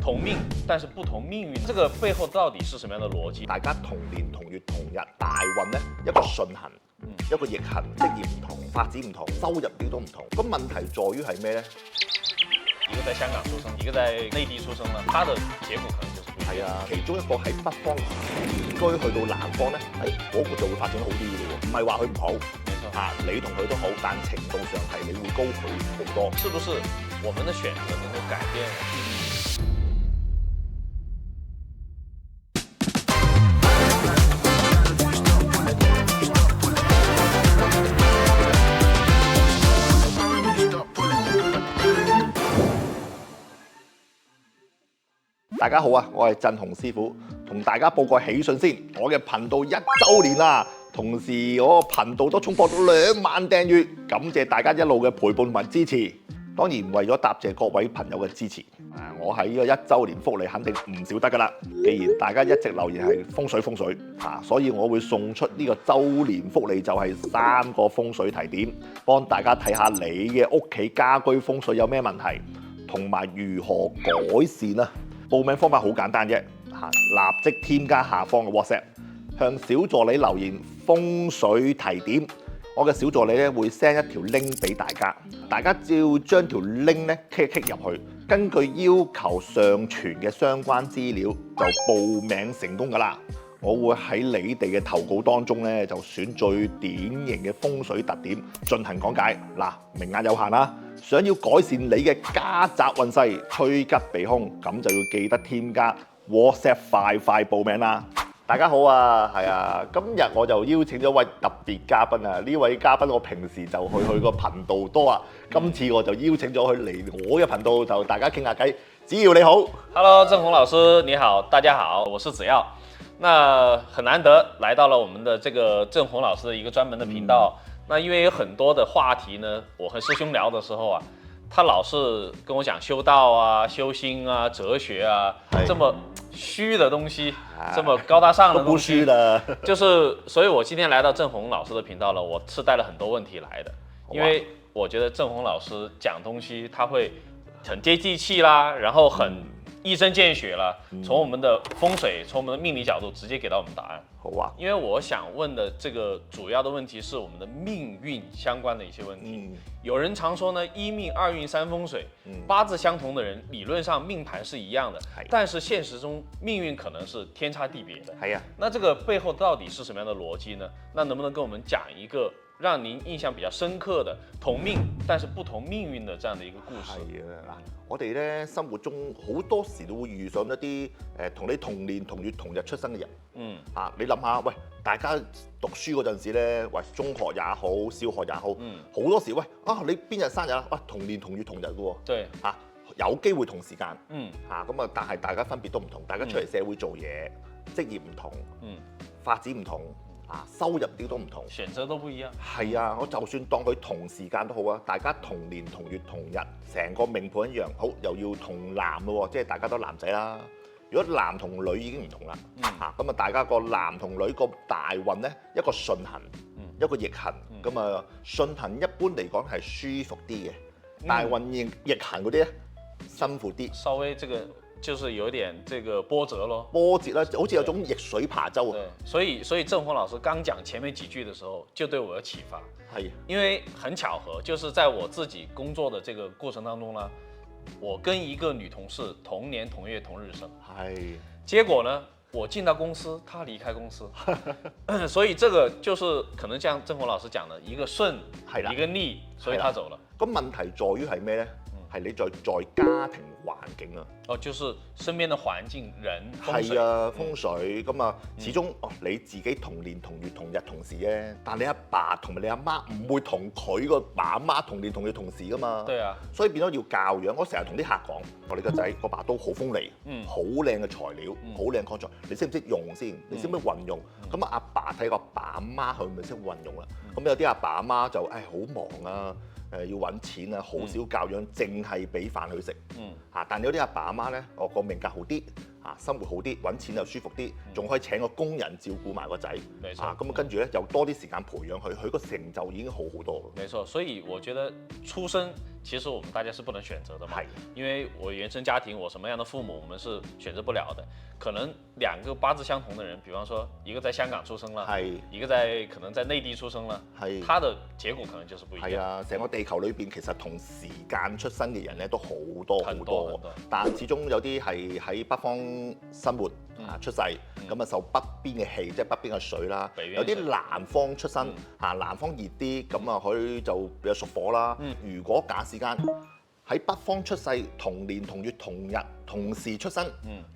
同命但是不同命運，這個背後到底是什麼樣的邏輯？大家同年同月同日，大運咧一個順行，一個逆行，職業唔同，發展唔同，收入表都唔同。咁問題在於係咩咧？一個在香港出生，一個在內地出生啦，他的結果可能就是不一樣。係啊，其中一個喺北方移居去到南方咧，嗰個就會發展好啲嘅喎。唔係話佢唔好，你同佢都好，但程度上係你會高佢好多。是不是我們的選擇能夠改變命運？大家好啊，我係振鴻師傅，同大家報個喜訊先。我嘅頻道1週年啦，同時我個頻道都衝破咗2萬訂閱，感謝大家一路嘅陪伴同埋支持。當然為咗答謝各位朋友嘅支持，我喺呢個1週年福利肯定唔少得噶啦。既然大家一直留言係風水所以我會送出呢個週年福利，就係3個風水提點，幫大家睇下你嘅屋企家居風水有咩問題，同埋如何改善啊。報名方法好簡單啫，立即添加下方嘅 WhatsApp， 向小助理留言風水提點，我嘅小助理咧會 send 一條 link 俾大家，大家只要將條 link 咧 click 入去，根據要求上傳嘅相關資料就報名成功㗎啦。我會喺你哋嘅投稿當中咧就選最典型嘅風水特點進行講解。嗱，名額有限啦。想要改善你嘅家宅運勢、趨吉避凶，咁就要記得添加 WhatsApp 快報名啦！大家好啊，係啊，今日我就邀請咗位特別嘉賓啊！呢位嘉賓我平時就去個頻道多啊，今次我就邀請咗佢嚟我嘅頻道，就大家傾下偈。子耀你好 ，Hello， 振鴻老師你好，大家好，我是子耀。那很難得來到了我們的這個振鴻老師的一個專門的頻道。那因為有很多的話題呢，我和師兄聊的時候啊，他老是跟我講修道啊、修心啊、哲學啊，這麼虛的東西，這麼高大上的東西，就是，所以我今天來到振鴻老師的頻道呢，我是帶了很多問題來的，因為我覺得振鴻老師講東西，他會很接地氣啦，然後很一針見血啦，從我們的風水，從我們的命理角度直接給到我們答案。好啊，因為我想問的這個主要的問題是我們的命運相關的一些問題。有人常說呢，一命二運三風水，八字相同的人理論上命盤是一樣的，但是現實中命運可能是天差地別的。係啊，那這個背後到底是什麼樣的邏輯呢？那能不能跟我們講一個讓您印象比較深刻的同命但是不同命運的這樣的一個故事？係啊，我哋咧生活中好多時都會遇上一啲同你同年同月同日出生嘅人。你諗下，喂，大家讀書嗰陣時咧，喂，中學也好，小學也好，好多時喂你邊日生日啊？喂，同年同月同日嘅喎。對。有機會同時間。咁啊，但係大家分別都唔同，大家出嚟社會做嘢，職業唔同，發展唔同。收入啲都唔同，選擇都不一樣。係啊，我就算當佢同時間都好啊，大家同年同月同日，成個命盤一樣，好又要同男咯，即係大家都男仔啦。如果男同女已經唔同啦，咁啊大家個男同女個大運咧，一個順行，一個逆行，咁啊順行一般嚟講係舒服啲嘅，大運逆行嗰啲咧辛苦啲，稍微就是有點這個波折咯，波折啦，好似有種逆水爬舟啊。所以振鴻老師剛講前面幾句的時候，就對我有啟發。係，因為很巧合，就是在我自己工作的這個過程當中呢，我跟一個女同事同年同月同日生。係，結果呢，我進到公司，她離開公司，所以這個就是可能像振鴻老師講的，一個順，一個逆，所以她走了。咁問題在於係咩呢？係你在家庭環境啊，就是身邊的環境人係啊，風水咁啊，始終你自己同年同月同日同時啫，但你阿爸同埋你阿媽唔會同佢個爸阿媽同年同月同時噶嘛，對啊，所以變咗要教養。我成日同啲客講，我哋個仔個爸都好鋒利，好靚嘅材料，好靚鋼材，你識唔識用先？你識唔識運用？咁阿爸睇個爸阿媽佢咪識運用啦。咁有啲阿爸阿媽就好忙啊。要揾錢啊，好少教養，淨係俾飯佢食。但有啲阿爸阿媽咧，我個命格好啲，生活好啲，揾錢又舒服啲，仲可以請個工人照顧埋個仔。咁跟住咧又多啲時間培養佢，佢個成就已經好好多。沒錯，所以我覺得出生其實我們大家是不能選擇的嘛。係。因為我原生家庭，我什麼樣的父母，我們是選擇不了的。可能兩個八字相同的人，比方說一個在香港出生了，一個可能在內地出生了，他的結果可能就是不一樣。係啊，成個地球裏邊其實同時間出生嘅人咧都好多好多，但始終有啲係喺北方生活出世，咁受北邊嘅氣，即係北邊嘅水啦。有啲南方出生南方熱啲，咁佢就比較屬火啦。如果假時間喺北方出世，同年同月同日同時出生，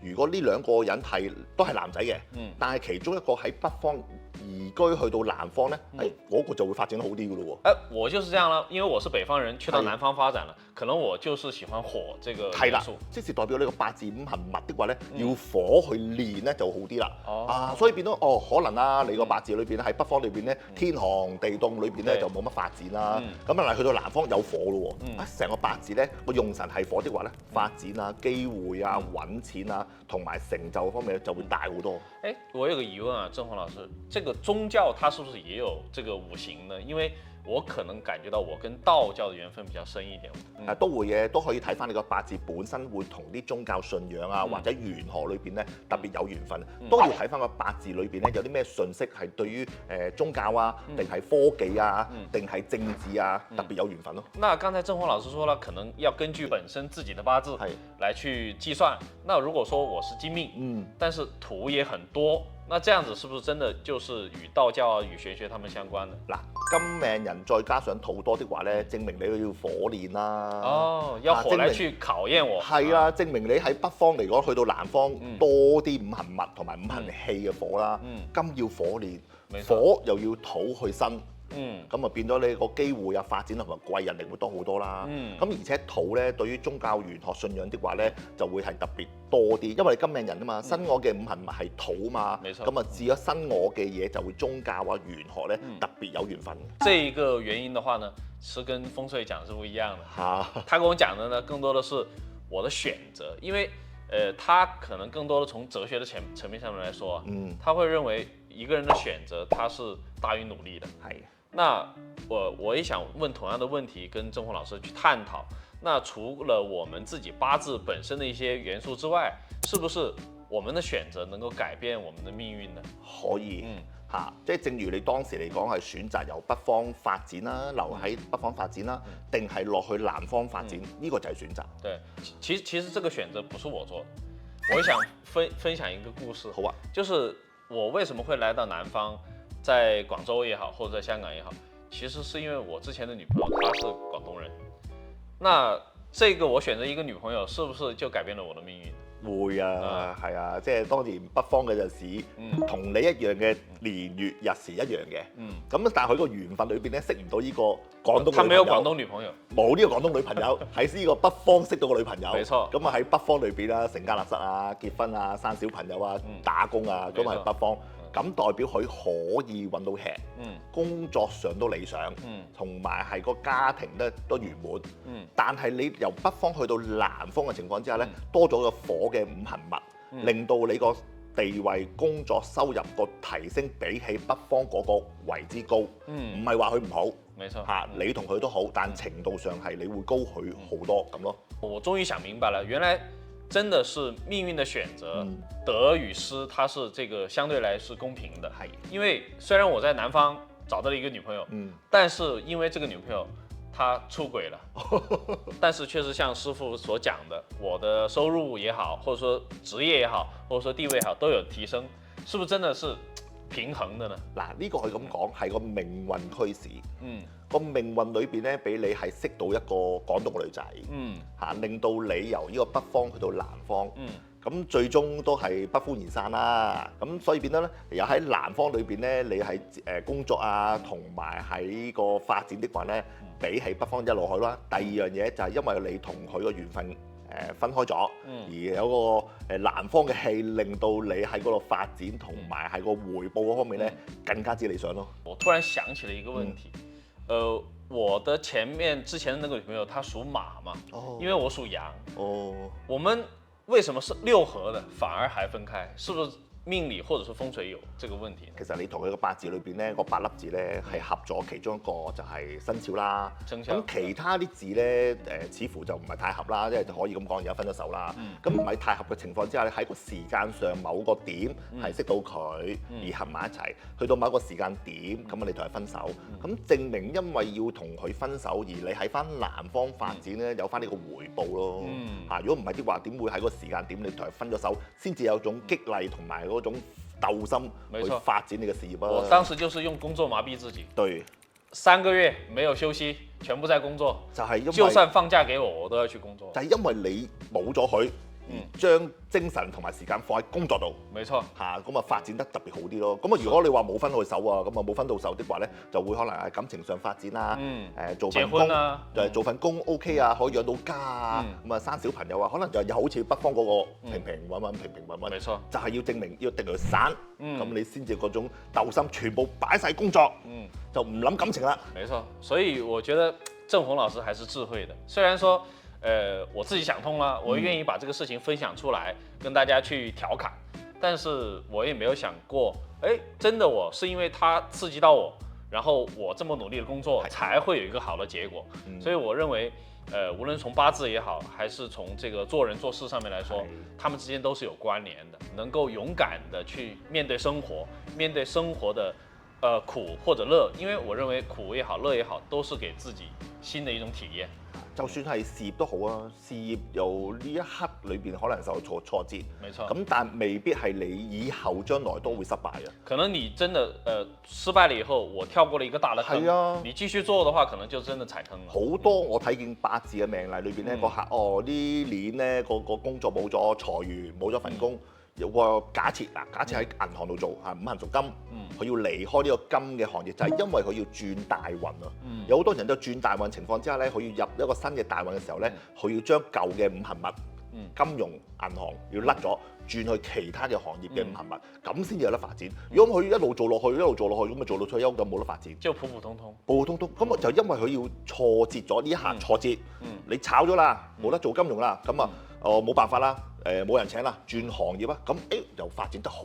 如果呢兩個人都係男仔嘅，但係其中一個喺北方移居去到南方呢，嗰個就會發展得好啲嘅咯喎。我就是這樣啦，因為我是北方人，去到南方發展了，可能我就是喜歡火這個元素。即是代表呢個八字五行密的話呢，要火去練呢就好啲啦。所以變到可能啦，你個八字裏邊喺北方裏邊呢，天寒地凍裏邊呢就冇乜發展啦。咁但係去到南方有火咯喎，成個八字呢個用神係火的話呢，發展啊、機會啊、揾錢啊同埋成就方面就會大好多。我有個疑問啊，鄭紅老師，這個宗教它是不是也有這個五行呢？因為我可能感覺到我跟道教的緣分比較深一點。都會嘅，都可以睇翻你個八字本身會同啲宗教信仰啊，或者玄學裏邊咧特別有緣分，都要睇翻個八字裏邊咧有啲咩信息係對於宗教啊，定係科技啊，定係政治啊特別有緣分咯。那剛才鄭紅老師說了，可能要根據本身自己的八字來去計算。那如果說我是金命，但是土也很多。那這樣子是不是真的就是與道教啊、與玄學他們相關呢？嗱，金命人再加上土多的話咧，證明你要火練啦。要火來去考驗我。係啊，證明你喺北方嚟講，去到南方多啲五行物同埋五行氣嘅火啦。金要火練，火又要土去生。咁變咗你個機會啊、發展同埋貴人力會多好多啦。咁而且土咧對於宗教玄學信仰的話咧，就會係特別多啲，因為你金命人啊嘛，生我嘅五行物係土嘛，咁至於生我嘅嘢就會宗教啊、玄學咧特別有緣分。這一個原因的話呢，是跟風水講是不一樣的。他跟我講的呢，更多的是我的選擇，因為他可能更多的從哲學的層面上面來說，他會認為一個人的選擇，他是大於努力的。那我也想問同樣的問題，跟鄭紅老師去探討。那除了我們自己八字本身的一些元素之外，是不是我們的選擇能夠改變我們的命運呢？可以，即係正如你當時嚟講係選擇由北方發展啦，留喺北方發展啦，定係落去南方發展，呢個就係選擇。對，其實這個選擇不是我做的，我想分享一個故事。好啊，就是我為什麼會來到南方？在廣州也好，或者在香港也好，其實是因為我之前的女朋友她是廣東人。那這個我選擇一個女朋友，是不是就改變了我的命運？會啊，係啊，即係當年北方嘅日子，同你一樣嘅年月日時一樣嘅。咁但係佢個緣分裏邊咧，識唔到呢個廣東女朋友。他沒有廣東女朋友，冇呢個廣東女朋友，喺呢個北方識到個女朋友。沒錯。咁喺北方裏邊啦，成家立室啊，結婚啊，生小朋友啊，打工啊，咁喺北方。咁代表佢可以揾到吃，工作上都理想，同埋係個家庭咧都圓滿。但係你由北方去到南方嘅情況之下咧，多咗個火嘅五行物，令到你個地位、工作、收入個提升比起北方嗰個為之高。唔係話佢唔好，沒錯嚇你同佢都好，但程度上係你會高佢好多咁咯。我終於想明白了，原來真的是命運的選擇，得與失，它是這個相對來是公平的。因為雖然我在南方找到了一個女朋友，但是因為這個女朋友她出軌了，但是確實像師傅所講的，我的收入也好，或者說職業也好，或者說地位也好，都有提升，是不是真的是平衡的呢？嗱，呢個可以咁講，係個命運驅使。個命運裏邊咧，俾你係識到一個廣東嘅女仔，令到你由呢個北方去到南方，咁最終都係不歡而散啦。咁所以變得咧，又喺南方裏邊咧，你係工作啊，同埋喺個發展的話咧，比起北方一路去啦。第二樣嘢就係因為你同佢個緣分分開咗，而有個南方嘅氣，令到你喺嗰度發展同埋喺個回報嗰方面咧，更加之理想咯。我突然想起了一個問題。我的之前的那個女朋友，她屬馬嘛，因為我屬羊。我們為什麼是六合的反而還分開？是不是命理或者是風水有這個問題呢？其實你同佢個八字裏邊咧，個8粒字咧係合咗其中一個就係生肖啦。生肖。咁其他啲字咧似乎就唔係太合啦，即係可以咁講，而家分咗手啦。咁唔係太合嘅情況之下咧，喺個時間上某個點係識到佢而合埋一齊，去到某一個時間點咁你同佢分手。咁證明因為要同佢分手而你喺翻男方發展咧有翻呢個回報咯。如果唔係啲話，點會喺個時間點你同佢分咗手，先至有種激勵同埋嗰種鬥心去發展你嘅事業啊！我當時就是用工作麻痹自己，對，3個月沒有休息，全部在工作，就係因為就算放假給我都要去工作，就係因為你冇咗佢。將精神同埋時間放喺工作度，沒錯嚇，咁啊發展得特別好啲咯。咁啊，如果你話冇分到手啊，咁啊冇分到手的話咧，就會可能喺感情上發展啦，做份工做份工 OK 啊，可以養到家啊，咁啊生小朋友啊，可能就又好似北方嗰個平平穩穩，平平穩穩，沒錯，就係要證明要定佢散，咁你先至嗰種鬥心全部擺晒工作，就唔諗感情啦。沒錯，所以我覺得鄭紅老師還是智慧的，雖然說。我自己想通了，我願意把這個事情分享出來，跟大家去調侃，但是我也沒有想過，真的我是因為他刺激到我，然後我這麼努力的工作，才會有一個好的結果。所以我認為，無論從八字也好，還是從這個做人做事上面來說，他們之間都是有關聯的，能夠勇敢的去面對生活，面對生活的苦或者樂，因為我認為苦也好，樂也好，都是給自己新的一種體驗。就算係事業都好啊，事業由呢一刻裏邊可能受挫折，沒錯。咁但未必係你以後將來都會失敗嘅。可能你真的失敗了以後，我跳過了一個大的坑。係啊，你繼續做的話，可能就真的踩坑了。好多我睇見八字嘅命例裏邊咧，個客呢年咧個工作冇咗，裁員冇咗份工。有個假設嗱，假設喺銀行度做嚇，五行屬金，佢要離開呢個金嘅行業，就係因為佢要轉大運啊。有好多人都轉大運情況之下咧，佢要入一個新嘅大運嘅時候咧，佢要將舊嘅五行物、金融、銀行要甩咗，轉去其他嘅行業嘅五行物，咁先至有得發展。如果佢一路做落去，一路做落去，咁咪做到退休就冇得發展。就普普通通，普普通通。咁啊就因為佢要挫折咗呢一下挫折，你炒咗啦，冇得做金融啦，咁啊冇辦法啦。冇人請啦，轉行業啊，咁又發展得好。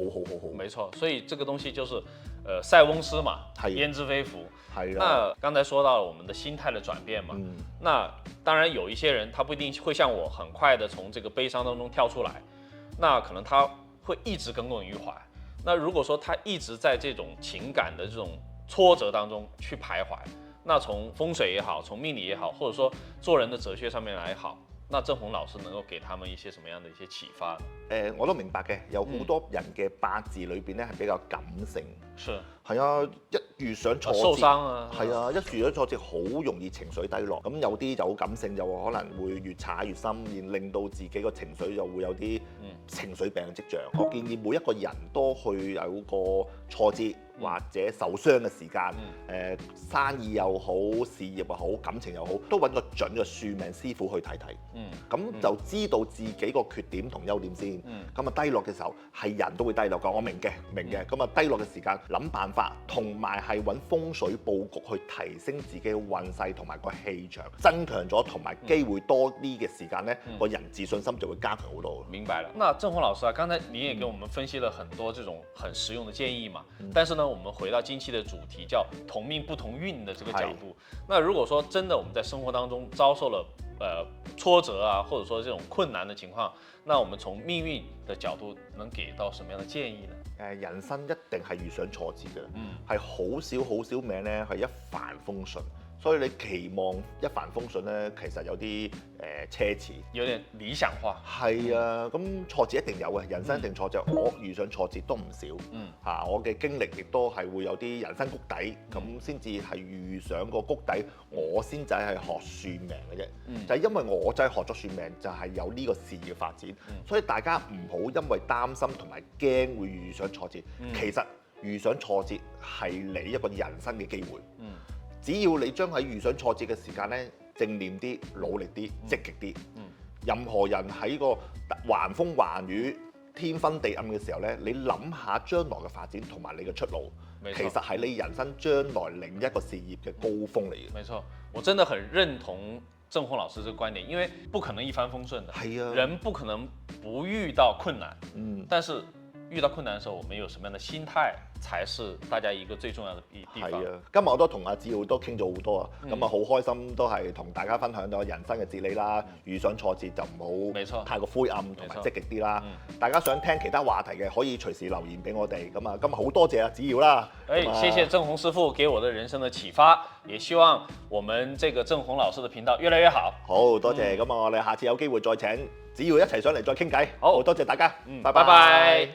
沒錯，所以這個東西就是，塞翁失馬，焉知非福。係啦。那剛才說到了我們的心態的轉變嘛，那當然有一些人，他不一定會像我很快的從這個悲傷當中跳出來，那可能他會一直耿耿於懷。那如果說他一直在這種情感的這種挫折當中去徘徊，那從風水也好，從命理也好，或者說做人的哲學上面來好。那鄭紅老師能夠給他們一些什麼樣的一些啟發呢？我都明白嘅，有好多人嘅八字裏邊咧係比較感性，係啊，一遇上挫折，受傷啊，係啊，一遇上挫折好容易情緒低落。咁有啲就好感性，就可能會越踩越深，而令到自己個情緒又會有啲情緒病嘅跡象。我建議每一個人都去有個挫折或者受傷嘅時間，生意又好，事業又好，感情又好，都揾個準嘅算命師傅去睇睇。咁就知道自己個缺點同優點先。咁啊低落嘅時候係人都會低落㗎，我明嘅。咁啊低落嘅時間諗辦法，同埋係揾風水佈局去提升自己嘅運勢同埋個氣場，增強咗同埋機會多啲嘅時間呢，個人自信心就會加強好多。明白了。那鄭紅老師啊，剛才你也給我們分析了很多這種很實用的建議嘛。但是呢，我們回到今期的主題，叫同命不同運的這個角度。那如果說真的我們在生活當中遭受了挫折啊，或者說這種困難的情況，那我們從命運的角度能給到什麼樣的建議呢？人生一定係遇上挫折嘅，係好少命咧係一帆風順。所以你期望一帆風順咧，其實有啲奢侈，有點理想化。係啊，咁挫折一定有嘅，人生一定挫折。我遇上挫折都唔少，我嘅經歷亦都係會有啲人生谷底，咁先至係遇上個谷底，我先至係學算命嘅啫。就係因為我真係學咗算命，就係有呢個事業發展。所以大家唔好因為擔心同埋驚會遇上挫折，其實遇上挫折係你一個人生嘅機會。只要你將喺遇上挫折嘅時間咧，正念啲、努力啲、積極啲。任何人喺個橫風橫雨、天昏地暗嘅時候咧，你諗下將來嘅發展同埋你嘅出路，其實係你人生將來另一個事業嘅高峰嚟嘅。沒錯，我真的很認同鄭紅老師這個觀點，因為不可能一帆風順的，人不可能不遇到困難。但是遇到困難的時候，我們有什麼樣的心態，才是大家一個最重要的地方。係啊，今日我都同阿子耀都傾咗好多啊，咁啊好開心，都係同大家分享到人生嘅哲理啦。遇上挫折就唔好太過灰暗，同埋積極啲啦。大家想聽其他話題嘅，可以隨時留言俾我哋。咁啊，今日好多謝阿子耀啦。謝謝鄭弘師傅給我的人生的啟發，也希望我們這個鄭弘老師的頻道越來越好。好多謝，咁我哋下次有機會再請子耀一齊上嚟再傾偈。好，多謝大家，拜拜拜。